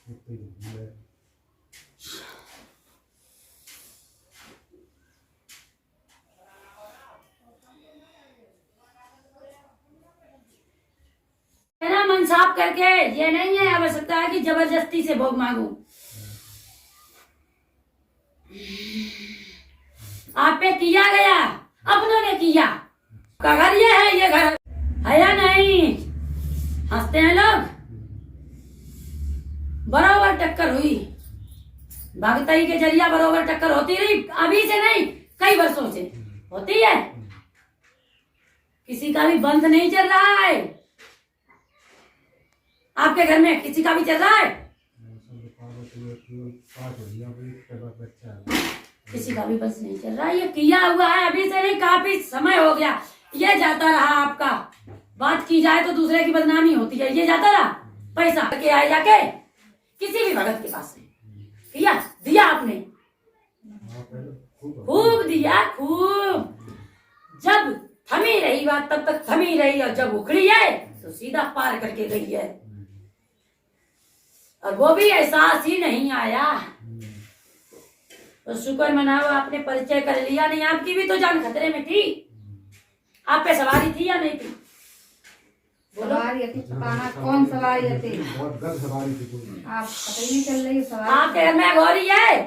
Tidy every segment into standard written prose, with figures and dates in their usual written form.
मेरा मन साफ करके, ये नहीं है आवश्यकता है कि जबरदस्ती से भोग मांगू। आप पे किया गया, अपनों ने किया। का घर ये है, ये घर है या नहीं? हंसते हैं लोग। बराबर टक्कर हुई, भगतई के जरिया बराबर टक्कर होती रही, अभी से नहीं कई वर्षों से होती है। किसी का भी बंद नहीं चल रहा है, आपके घर में किसी का भी चल रहा है? किसी का भी बस नहीं चल रहा। ये किया हुआ है, अभी से नहीं, काफी समय हो गया। ये जाता रहा आपका, बात की जाए तो दूसरे की बदनामी होती है। ये जाता रहा, पैसा के आए जाके किसी भी भगत के पास नहीं किया, दिया आपने, खूब दिया, खूब। जब थमी रही बात तब तक थमी रही, और जब उखड़ी है तो सीधा पार करके गई है। और वो भी एहसास ही नहीं आया। तो शुक्र मनाओ आपने परिचय कर लिया, नहीं आपकी भी तो जान खतरे में थी। आप पे सवारी थी या नहीं थी? सवारी थी, पता ना कौन सवारी थी। आप पता ही नहीं चल रही सवारी। आपके घर में गौरी है,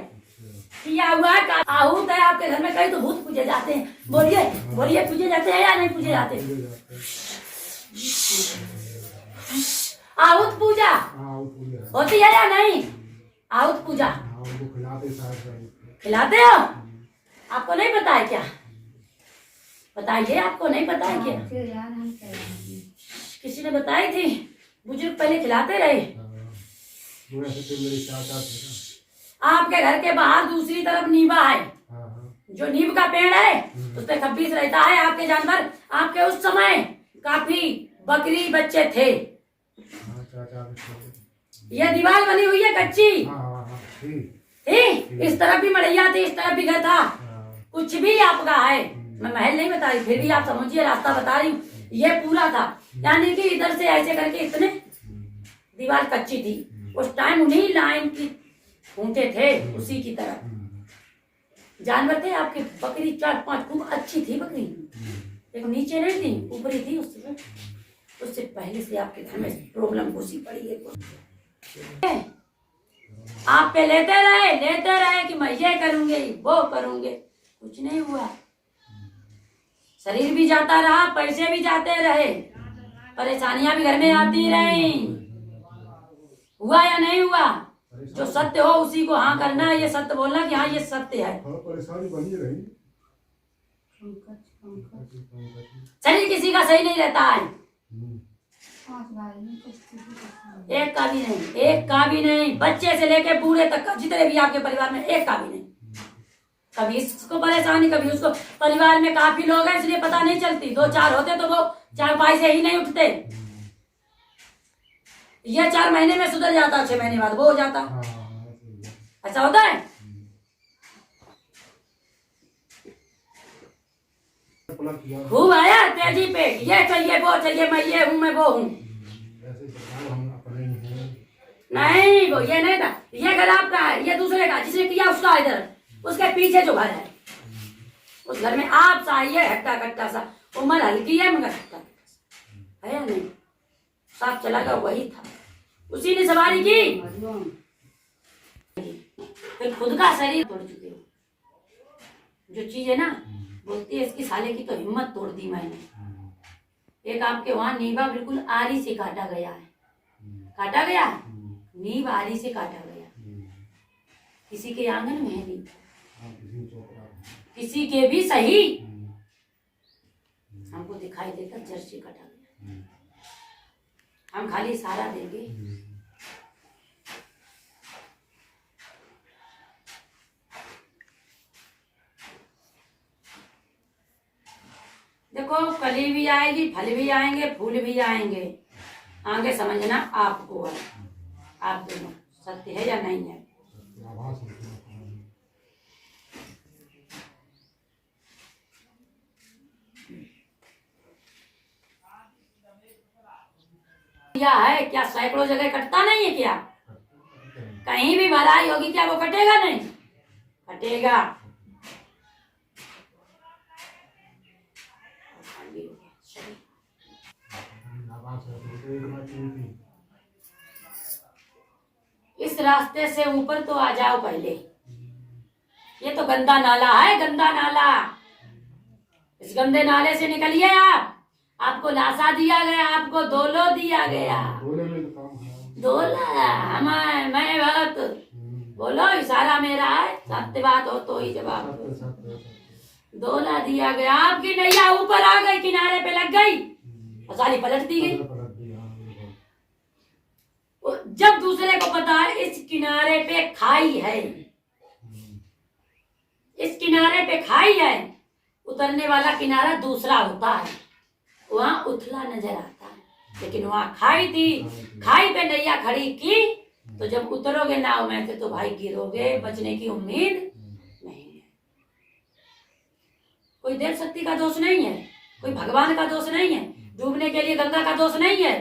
किया हुआ है, आहूत है आपके घर में। कहीं तो भूत पूजे जाते हैं, बोलिए बोलिए, पूजे जाते हैं या नहीं पूजे जाते? आहूत पूजा होती है या नहीं? आहूत पूजा खिलाते हो? आपको नहीं पता है क्या? बताइए, आपको नहीं पता है क्या? किसी ने बताई थी, बुजुर्ग पहले खिलाते रहे। आपके घर के बाहर दूसरी तरफ नीवा है, जो नीम का पेड़ है उस पे खब्बीस रहता है आपके जानवर। आपके उस समय काफी बकरी बच्चे थे। ये दीवार बनी हुई है कच्ची थी, इस तरफ भी मड़ैया थी, इस तरफ भी घर था। कुछ भी आपका है, मैं महल नहीं बता रही, फिर भी आप समझिए, रास्ता बता रही हूँ। ये पूरा था, यानी कि इधर से ऐसे करके इतने दीवार कच्ची थी। उस टाइम उन्हीं लाइन की खूंटे थे, उसी की तरह जानवर थे आपके। बकरी 4-5 खूब अच्छी थी बकरी, एक नीचे नहीं थी, ऊपरी थी। उससे पहले से आपके घर में प्रॉब्लम घुसी पड़ी है। आप पे लेते रहे कि मैं ये करूंगे वो करूंगे, कुछ नहीं हुआ। शरीर भी जाता रहा, पैसे भी जाते रहे, परेशानियां भी घर में आती रही। हुआ या नहीं हुआ? जो सत्य हो उसी को हाँ करना है, ये सत्य बोलना कि हाँ ये सत्य है। परेशानी बनी रही। शरीर किसी का सही नहीं रहता है, एक का भी नहीं, एक का भी नहीं। बच्चे से लेके बूढ़े तक का, जितने भी आपके परिवार में, एक का भी नहीं। कभी इसको परेशानी, कभी उसको। परिवार में काफी लोग हैं इसलिए पता नहीं चलती, 2-4 होते तो वो चारपाई से ही नहीं उठते। ये 4 महीने में सुधर जाता, 6 महीने बाद वो हो जाता। ऐसा होता है। खूब आया तेजी पे, ये चाहिए वो चाहिए, मैं ये हूँ मैं वो हूँ। नहीं, वो ये नहीं था। ये घर आपका है, ये दूसरे का, जिसने किया उसका इधर, उसके पीछे जो घर है उस घर में आप चाहिए हट्टा कट्टा सा। उम्र हल्की है मगर हट्टा है या नहीं? साफ चला गया, वही था, उसी ने सवारी की। फिर खुद का शरीर तोड़ चुके हो। जो चीज है ना, बोलती है इसकी साले की तो हिम्मत तोड़ दी मैंने। एक आपके वहां नीवा बिल्कुल आरी से काटा गया है, काटा गया नींव आरी से काटा गया। किसी के आंगन में है नींव, किसी के भी सही, हमको दिखाई देता जड़ से कटा गया। हम खाली सहारा देंगे। देखो, कली भी आएगी, फल भी आएंगे, फूल भी आएंगे। आगे समझना आपको है, आप दोनों सत्य है या नहीं है। क्या है, क्या सैकड़ों जगह कटता नहीं है क्या? कहीं भी भलाई होगी क्या वो कटेगा नहीं? कटेगा। इस रास्ते से ऊपर तो आ जाओ पहले। ये तो गंदा नाला है, गंदा नाला। इस गंदे नाले से निकलिए आप। आपको लाशा दिया गया, आपको दोलो दिया गया। दोला हमारे मैं बहुत बोलो, इशारा मेरा है, सत्य बात हो तो ही जवाब दो। दोला दिया गया, आपकी नैया ऊपर आ गई, किनारे पे लग गई और सारी पलट दी गई। जब दूसरे को पता है इस किनारे पे खाई है, इस किनारे पे खाई है, उतरने वाला किनारा दूसरा होता है, वहां उथला नजर आता है। लेकिन वहां खाई थी, खाई पे नैया खड़ी की, तो जब उतरोगे नाव में से तो भाई गिरोगे, बचने की उम्मीद नहीं है। कोई देव शक्ति का दोष नहीं है, कोई भगवान का दोष नहीं है, डूबने के लिए गंगा का दोष नहीं है,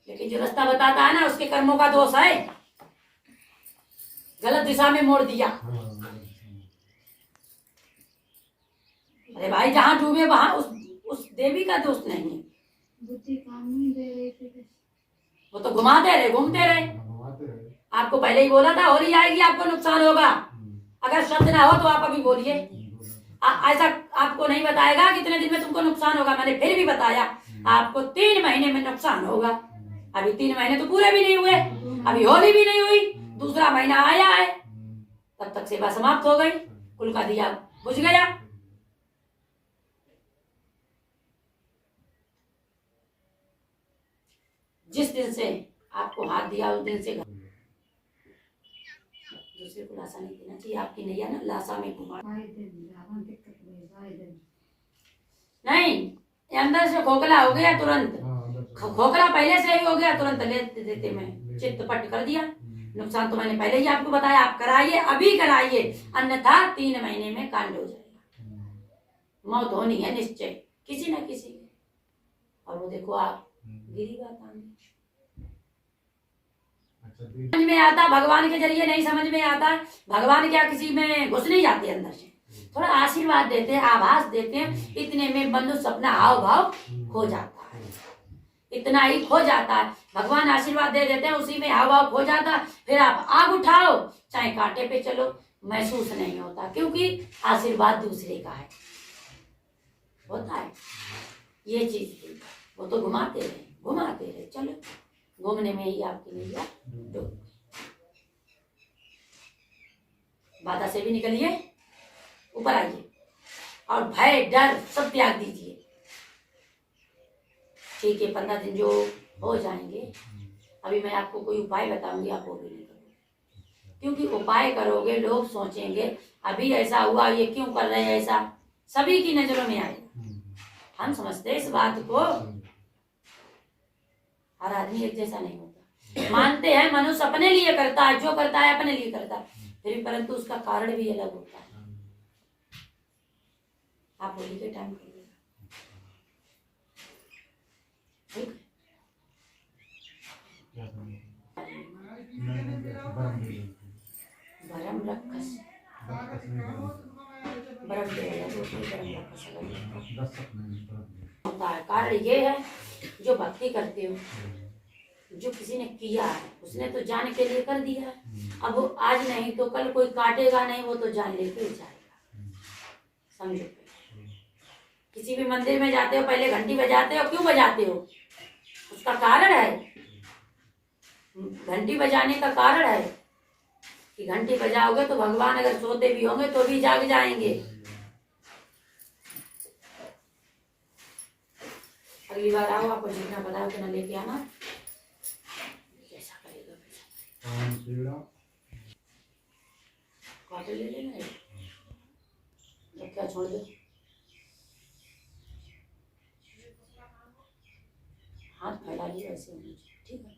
लेकिन जो रास्ता बताता है ना उसके कर्मों का दोष है। गलत दिशा में मोड़ दिया। अरे भाई जहां डूबे वहां उस देवी का दोष नहीं है। बुद्धि काम नहीं दे रही थी, वो तो घुमाते रहे, घूमते रहे। आपको पहले ही बोला था होली आएगी आपको नुकसान होगा। अगर शब्द ना हो तो आप अभी बोलिए। ऐसा आपको नहीं बताएगा कितने दिन में तुमको नुकसान होगा। मैंने फिर भी बताया आपको 3 महीने में नुकसान होगा। अभी 3 महीने तो पूरे भी नहीं हुए, अभी होली भी नहीं हुई, दूसरा महीना आया है, तब तक सेवा समाप्त हो गई, कुल का दिया बुझ गया। जिस दिन से आपको हाथ दिया उस दिन से दूसरे को लाशा नहीं देना चाहिए। आपकी नैया ना लाशा में घुमा नहीं, अंदर से खोखला हो गया तुरंत। खोखला पहले से ही हो गया, तुरंत ले देते मैं चित्त पट कर दिया। नुकसान तो मैंने पहले ही आपको बताया, आप कराइए, अभी कराइए, अन्यथा 3 महीने में कांड हो जाएगा। मौत होनी है निश्चय किसी न किसी की। और वो देखो आप गिरी बात आगे समझ में आता, भगवान के जरिए नहीं समझ में आता। भगवान क्या किसी में घुस नहीं जाते, अंदर से थोड़ा आशीर्वाद देते हैं, आभास देते हैं, इतने में मनुष्य अपना हाव भाव खो जाता है, इतना ही खो जाता है। भगवान आशीर्वाद दे देते हैं, उसी में हाव भाव खो जाता है। फिर आप आग उठाओ चाहे कांटे पे चलो, महसूस नहीं होता, क्योंकि आशीर्वाद दूसरे का है। होता है ये चीज थी। वो तो घुमाते रहे, चलो घूमने में ही आपकी नैया डूब। बाधा से भी निकलिए, ऊपर आइए और भय डर सब त्याग दीजिए। ठीक है, 15 दिन जो हो जाएंगे, अभी मैं आपको कोई उपाय बताऊंगी, आप वो भी नहीं करोगे, क्योंकि उपाय करोगे लोग सोचेंगे अभी ऐसा हुआ, ये क्यों कर रहे हैं ऐसा, सभी की नजरों में आएगा। हम समझते हैं इस बात को, हर आदमी एक जैसा नहीं होता। मानते हैं मनुष्य अपने लिए करता है, जो करता है अपने लिए करता है, फिर परंतु उसका कारण भी अलग होता है। आप होली के टाइम करिएगा, ठीक भरम रखस कारण ये है, जो भक्ति करते हो, जो किसी ने किया है उसने तो जान के लिए कर दिया है। अब वो आज नहीं तो कल कोई काटेगा नहीं, वो तो जान लेके ही जाएगा। समझो, किसी भी मंदिर में जाते हो पहले घंटी बजाते हो, क्यों बजाते हो? उसका कारण है। घंटी बजाने का कारण है कि घंटी बजाओगे तो भगवान अगर सोते भी होंगे तो भी जाग जाएंगे। अगली बार आओ, आपको जितना पता है उतना लेके आना। कैसा करेगा क्वार्टर ले लेना, क्या छोड़ दो, हाथ फैला लिया ऐसे, ठीक है।